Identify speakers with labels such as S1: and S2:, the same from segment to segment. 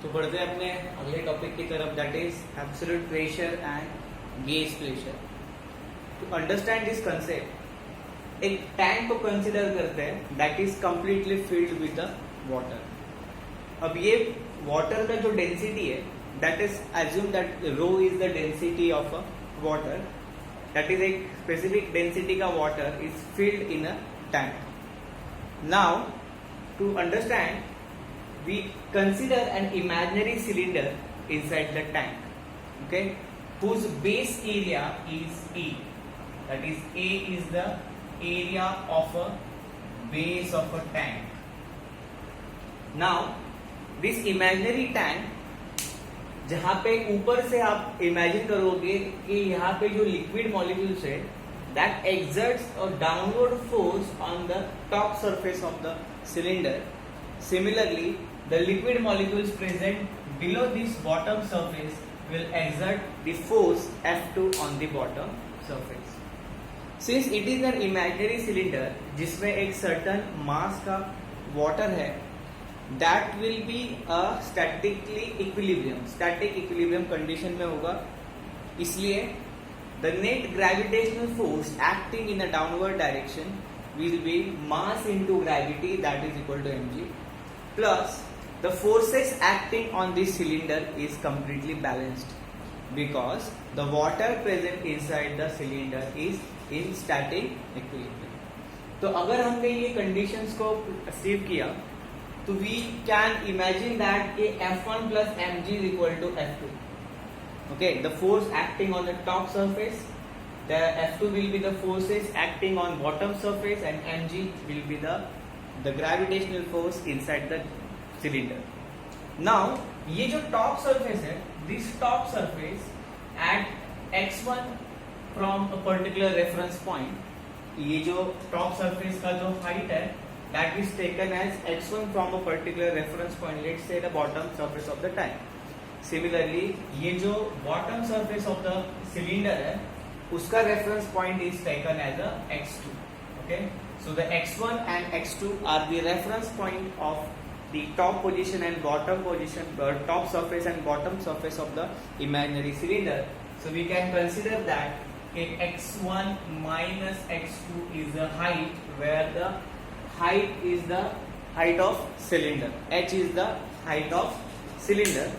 S1: तो बढ़ते हैं अपने अगले टॉपिक की तरफ, that is absolute pressure and gauge pressure. To understand this concept, एक टैंक को कंसिडर करते हैं that is completely filled with the water. अब ये वाटर का जो डेंसिटी है, that is assume that rho is the density of a water, that is एक स्पेसिफिक डेंसिटी का water is filled in a tank. Now to understand, we consider an imaginary cylinder inside the tank, okay, whose base area is A. That is, A is the area of a base of a tank. Now this imaginary tank, जहां पे ऊपर से आप imagine करोगे कि यहाँ पे जो लिक्विड मॉलिक्यूल्स है, that exerts a downward force on the top surface of the cylinder. Similarly, the liquid molecules present below this bottom surface will exert the force F2 on the bottom surface. Since it is an imaginary cylinder जिसमें एक certain mass का water है, that will be a static equilibrium condition में होगा। इसलिए the net gravitational force acting in a downward direction will be mass into gravity, that is equal to mg, plus the forces acting on this cylinder is completely balanced because the water present inside the cylinder is in static equilibrium. तो अगर हमने ये conditions को achieve किया तो we can imagine that F1 plus mg is equal to F2. Okay, the force acting on the top surface, the F2 will be the forces acting on bottom surface, and mg will be the gravitational force inside the cylinder. Now ये जो top surface है, this top surface at x1 from a particular reference point, ये जो top surface का जो height है, that is taken as x1 from a particular reference point, let's say the bottom surface of the tank. Similarly, ये जो bottom surface of the cylinder है, उसका reference point is taken as a x2. Okay, so the x1 and x2 are the reference point of the top position and bottom position, top surface and bottom surface of the imaginary cylinder. So we can consider that x1 minus x2 is the height, where the height is the height of cylinder, h is the height of cylinder.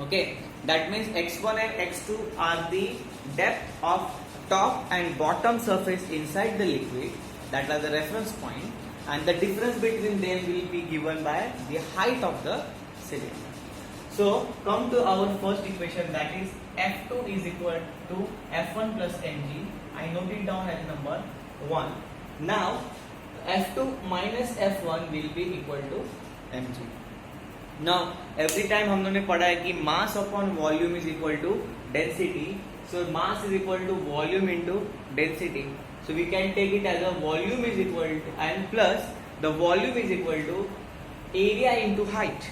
S1: Okay, that means x1 and x2 are the depth of top and bottom surface inside the liquid, that are the reference point, and the difference between them will be given by the height of the cylinder. So come to our first equation, that is F2 is equal to F1 plus mg. I note it down as number 1. Now F2 minus F1 will be equal to mg. Now every time हम लोगों ने पढ़ा है कि mass upon volume is equal to density. So mass is equal to volume into density. So we can take it as a volume is equal to, and plus the volume is equal to area into height.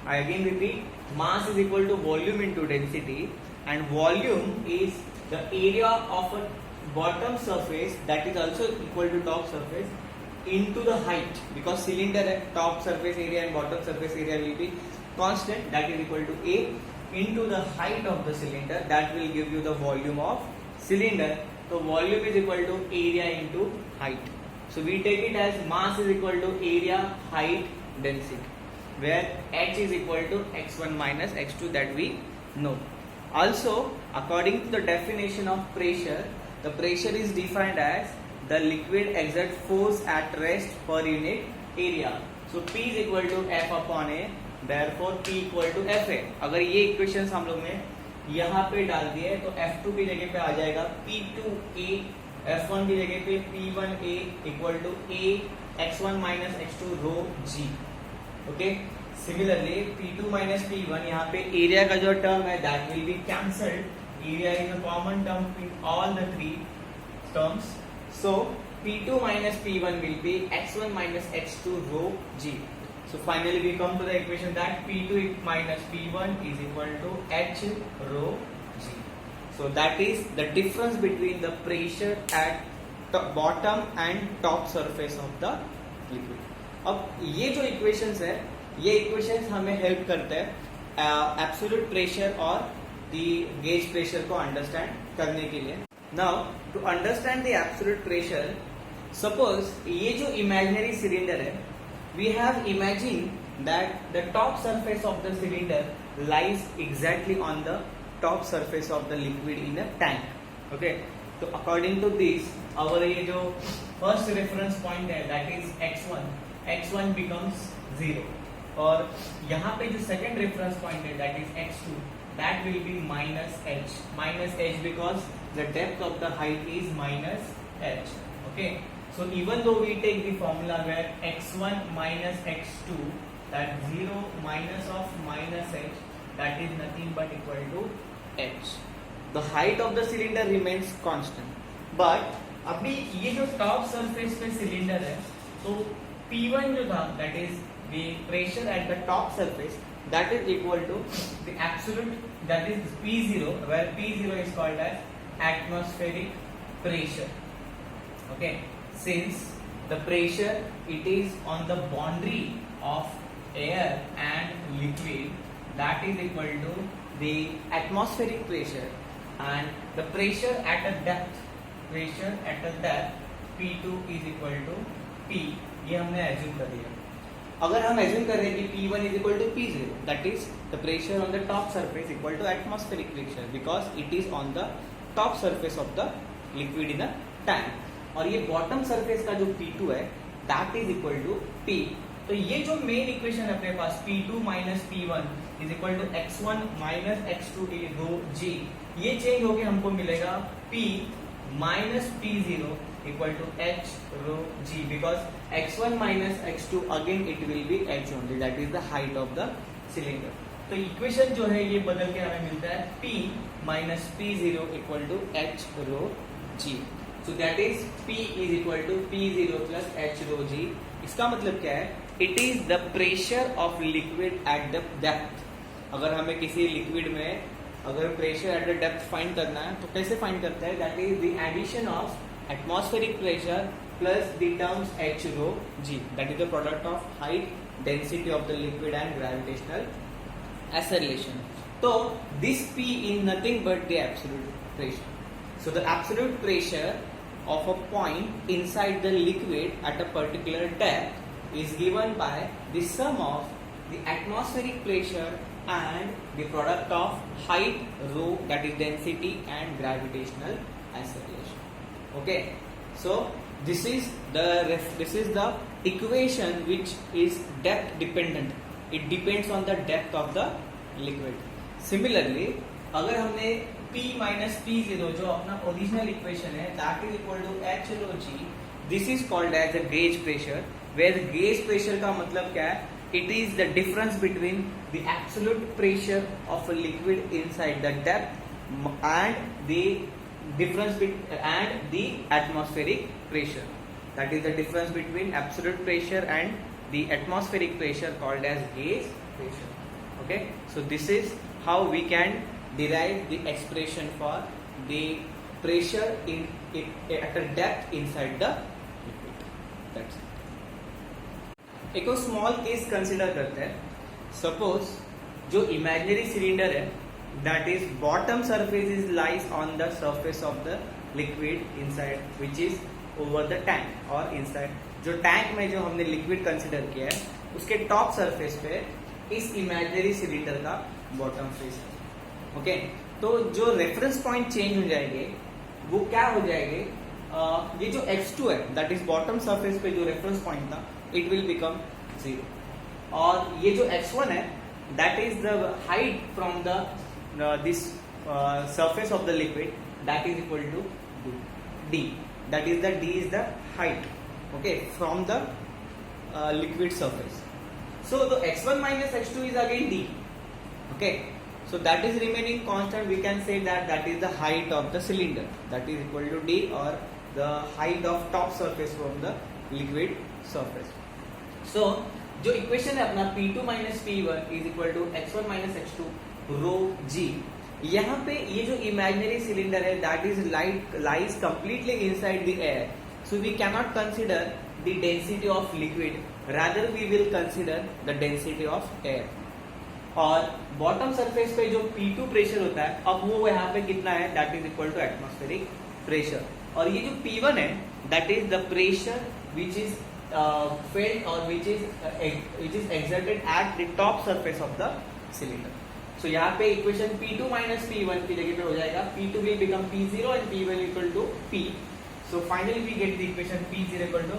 S1: I again repeat, mass is equal to volume into density, and volume is the area of a bottom surface that is also equal to top surface into the height, because cylinder at top surface area and bottom surface area will be constant, that is equal to A into the height of the cylinder, that will give you the volume of cylinder. So volume is equal to area into height. So we take it as mass is equal to area, height, density, where h is equal to x1 minus x2, that we know. Also, according to the definition of pressure, the pressure is defined as the liquid exerts force at rest per unit area. So P is equal to F upon A, therefore P equal to FA. अगर ये equations हम लोग ने यहाँ पे डाल दिए तो F2 की जगह पे आ जाएगा P2A, F1 की जगह पे P1A equal to A x1 minus x2 rho G. Okay, similarly P2 minus P1, यहाँ पे एरिया का जो टर्म है that will be cancelled. Area is a common term in all the three terms. So P2 minus P1 will be x1 minus x2 rho G. So finally we come to the equation that P2 minus P1 is equal to H rho G. So that is the difference between the pressure at bottom and top surface of the liquid. अब ये जो equations है, ये equations हमें help करते हैं absolute pressure और the gauge pressure को अंडरस्टैंड करने के लिए. Now to understand the absolute pressure, suppose ये जो इमेजिनरी सिलेंडर है, we have imagine that the top surface of the cylinder lies exactly on the top surface of the liquid in a tank. Okay, तो according to this our ये जो first reference point है that is x1 becomes 0, और यहाँ पे जो second reference point है that is x2, that will be minus h because the depth of the height is minus h. Okay, so even though we take the formula where x1 minus x2, that 0 minus of minus h, that is nothing but equal to h. The height of the cylinder remains constant, but अभी ये जो top surface पे cylinder है, तो P1 जो था that is the pressure at the top surface, that is equal to the absolute, that is P0, where P0 is called as atmospheric pressure. Okay, since the pressure it is on the boundary of air and liquid, that is equal to the atmospheric pressure, and the pressure at a depth P2 is equal to P. ये हमने assume कर दिया. अगर हम assume कर रहे हैं कि P1 is equal to P0, that is the pressure on the top surface equal to atmospheric pressure because it is on the top surface of the liquid in a tank. और ये bottom surface का जो P2 है that is equal to P. तो ये जो main equation है अपने पास P2 minus P1 is equal to x1 minus x2 rho g, ये चेंज होके हमको मिलेगा P minus P0 equal to h rho g because x1 minus x2 again it will be h only, that is the height of the cylinder. तो equation जो है ये बदल के हमें मिलता है P minus P0 equal to h rho g. So that is P is equal to P0 plus h rho g. इसका मतलब क्या है? It is the pressure of liquid at the depth. अगर हमें किसी लिक्विड में अगर pressure at the depth find करना है तो कैसे फाइंड करते हैं? That is the addition of atmospheric pressure plus the terms h rho g, that is the product of height, density of the liquid and gravitational acceleration. So this P is nothing but the absolute pressure. So the absolute pressure of a point inside the liquid at a particular depth is given by the sum of the atmospheric pressure and the product of height rho, that is density, and gravitational acceleration. Okay, so this is the equation which is depth dependent. It depends on the depth of the liquid. Similarly, अगर हमने P minus P0 जो अपना original equation है that is equal to h rho g, this is called as a gauge pressure, where the gauge pressure का मतलब क्या है? It is the difference between the absolute pressure of a liquid inside the depth and the difference and the atmospheric pressure. That is the difference between absolute pressure and the atmospheric pressure called as gauge pressure. Okay, so this is how we can derive the expression for the pressure at a depth inside the liquid. That's it. एक और small case consider करते हैं. Suppose जो imaginary cylinder है that is bottom surface is lies on the surface of the liquid inside which is over the tank or inside. जो tank में जो हमने लिक्विड कंसिडर किया है उसके टॉप सरफेस पे इस इमेजिनरी सिलेंडर का बॉटम फेस है. ओके, तो जो रेफरेंस पॉइंट चेंज हो जाएंगे वो क्या हो जाएंगे? ये जो x2 है दैट इज बॉटम सरफेस पे जो रेफरेंस पॉइंट था इट विल बिकम 0, और ये जो x1 है that is the height from the this surface of the liquid, that is equal to d, that is the height, okay, from the liquid surface. So the x1 minus x2 is again d. Okay, so that is remaining constant. We can say that is the height of the cylinder, that is equal to d, or the height of top surface from the liquid surface. So जो equation है अपना P2 minus P1 is equal to x1 minus x2 रो जी, यहाँ पे ये जो imaginary cylinder है that is lies completely inside the air, so we cannot consider the density of liquid, rather we will consider the density of air. और bottom surface पे जो P2 pressure होता है, अब वो यहाँ पे कितना है, that is equal to atmospheric pressure. और ये जो P1 है, that is the pressure which is felt or which is exerted at the top surface of the cylinder. So यहाँ पे इक्वेशन P2 minus P1 की जगह पे हो जाएगा P2 will become P0 and P1 equal to P. So finally we get the equation P0 equal to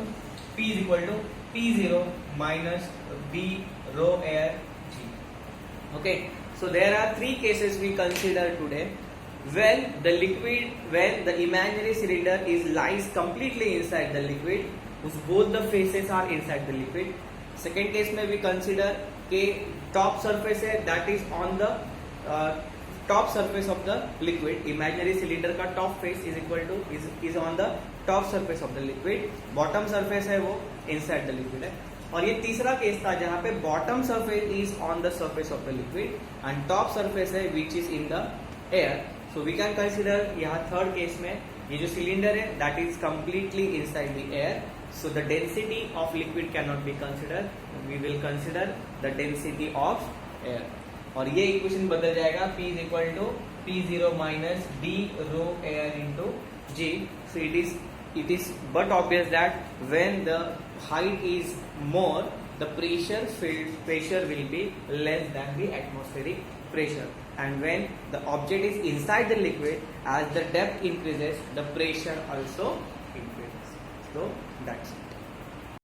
S1: P is equal to P0 minus B rho air G. Okay, so there are three cases we consider today. When the imaginary cylinder lies completely inside the liquid, both the faces are inside the liquid. Second case में we consider के top surface है, that is on the top surface of the liquid. Imaginary cylinder का top face is equal to is on the top surface of the liquid. Bottom surface है वो inside the liquid है. और ये तीसरा case था जहाँ पे bottom surface is on the surface of the liquid and top surface है which is in the air. So we can consider यहाँ third case में ये जो cylinder है that is completely inside the air. So the density of liquid cannot be considered. We will consider the density of air. और ये equation बदल जाएगा P is equal to P0 minus D rho air into G. So it is but obvious that when the height is more, the pressure will be less than the atmospheric pressure. And when the object is inside the liquid, as the depth increases, the pressure also increases. So that's it.